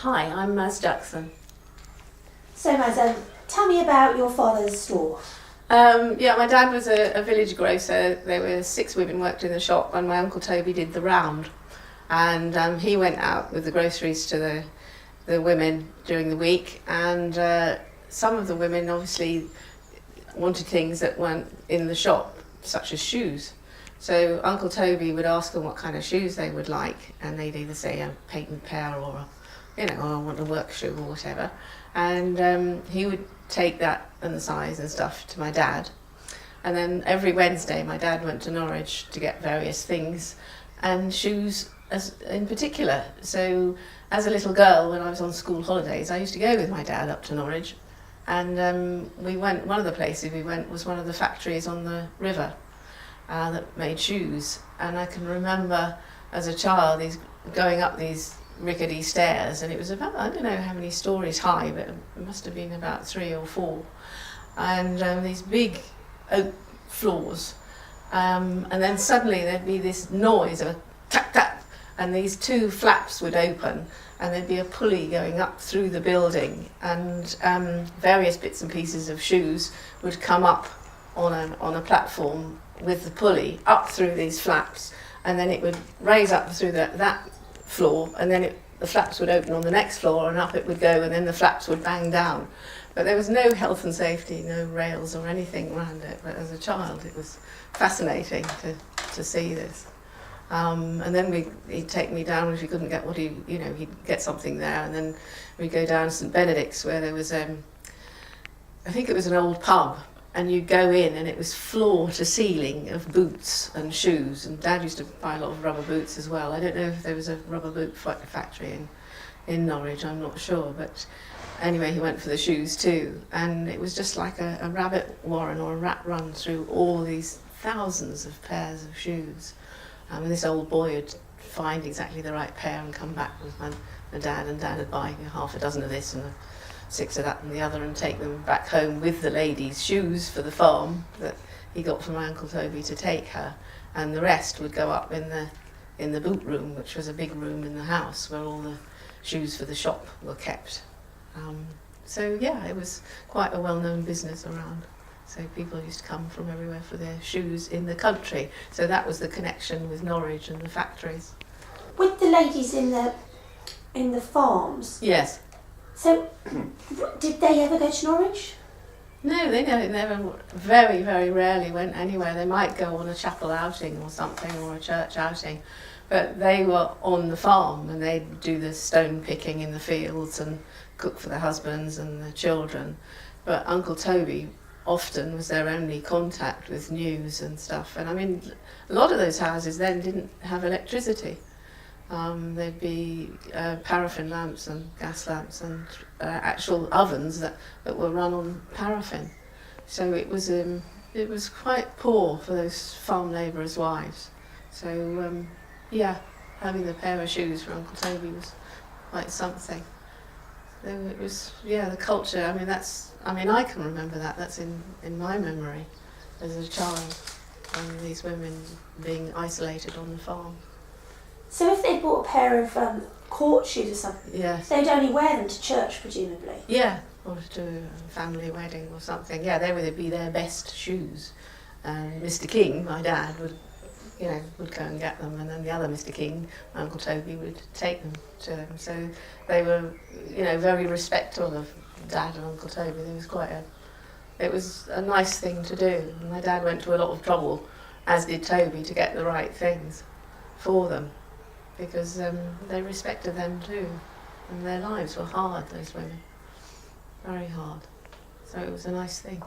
Hi, I'm Maz Jackson. So Maz, tell me about your father's store. My dad was a village grocer. There were 6 women worked in the shop, and my Uncle Toby did the round. And he went out with the groceries to the women during the week, and some of the women obviously wanted things that weren't in the shop, such as shoes. So Uncle Toby would ask them what kind of shoes they would like, and they'd either say a patent pair or I want a work shoe or whatever. And he would take that and the size and stuff to my dad. And then every Wednesday my dad went to Norwich to get various things, and shoes in particular. So as a little girl, when I was on school holidays, I used to go with my dad up to Norwich. And one of the places we went was one of the factories on the river that made shoes. And I can remember as a child going up these rickety stairs, and it was about, I don't know how many stories high, but it must have been about 3 or 4. And these big oak floors. And then suddenly there'd be this noise of a tap tap, and these 2 flaps would open, and there'd be a pulley going up through the building, and various bits and pieces of shoes would come up on a platform with the pulley up through these flaps, and then it would raise up through that floor, and then the flaps would open on the next floor, and up it would go, and then the flaps would bang down. But there was no health and safety, no rails or anything around it. But as a child, it was fascinating to see this. And then he'd take me down if he couldn't get he'd get something there, and then we'd go down to St Benedict's, where there was, I think it was an old pub, and you'd go in and it was floor to ceiling of boots and shoes, and Dad used to buy a lot of rubber boots as well. I don't know if there was a rubber boot factory in Norwich, I'm not sure, but anyway, he went for the shoes too, and it was just like a rabbit warren or a rat run through all these thousands of pairs of shoes. And this old boy would find exactly the right pair and come back with my dad, and Dad would buy half a dozen of this and 6 of that and the other, and take them back home with the ladies' shoes for the farm that he got from my Uncle Toby to take her, and the rest would go up in the boot room, which was a big room in the house where all the shoes for the shop were kept. It was quite a well-known business around. So people used to come from everywhere for their shoes in the country. So that was the connection with Norwich and the factories. With the ladies in the farms? Yes. So did they ever go to Norwich? No, they never, very, very rarely went anywhere. They might go on a chapel outing or something, or a church outing. But they were on the farm, and they'd do the stone picking in the fields and cook for their husbands and their children. But Uncle Toby often was their only contact with news and stuff. And I mean, a lot of those houses then didn't have electricity. There'd be paraffin lamps and gas lamps and actual ovens that were run on paraffin. So it was quite poor for those farm labourers' wives. So having the pair of shoes for Uncle Toby was quite something. So it was, the culture. I can remember that. That's in my memory as a child, and these women being isolated on the farm. So if they bought a pair of court shoes or something, yes, they'd only wear them to church, presumably? Yeah, or to a family wedding or something. Yeah, they would be their best shoes. And Mr. King, my dad, would go and get them, and then the other Mr. King, my Uncle Toby, would take them to them. So they were, very respectful of Dad and Uncle Toby. It was a nice thing to do. And my dad went to a lot of trouble, as did Toby, to get the right things for them, because they respected them too, and their lives were hard, those women, very hard. So it was a nice thing.